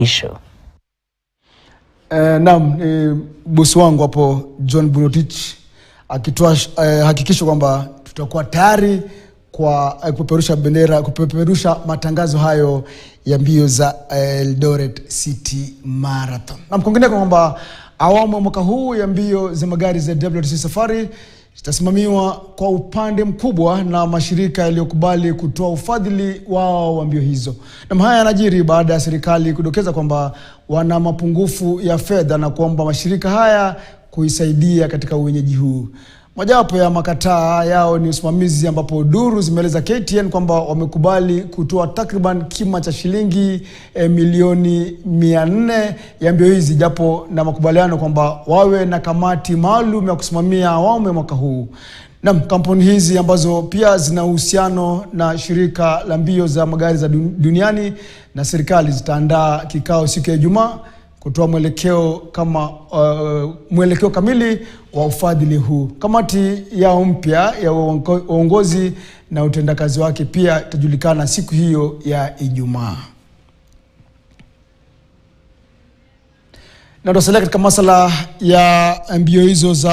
isho. Naam, bosi wangu hapo John Burotich akitoa hakikisho kwamba tutakuwa tayari kwa kupeperusha bendera, kupeperusha matangazo hayo ya mbio za Eldoret City Marathon. Na mkongeneko kwamba awamu ya mwaka huu ya mbio za magari za WRC Safari zitasimamiwa kwa upande mkubwa na mashirika yaliyokubali kutoa ufadhili wao wa mbio hizo. Na haya yanajiri baada ya serikali kudokeza kwamba wana mapungufu ya fedha na kuomba mashirika haya kuisaidia katika uwenyeji huu. Mojawapo ya makataa yao ni usimamizi, ambapo duru zimeeleza KTN kwamba wamekubali kutoa takriban kima cha shilingi milioni 400 ya mbio hizi, japo na makubaliano kwamba wawe na kamati maalum ya kusimamia awamu ya mwaka huu. Na kampuni hizi ambazo pia zina uhusiano na shirika la mbio za magari za duniani na serikali zitaandaa kikao siku ya Ijumaa kutoa mwelekeo kamili wa ufadhili huu. Kamati yao mpya ya uongozi na utendakazi wake pia itajulikana siku hiyo ya Ijumaa. Na tusalia katika masala ya mbio hizo za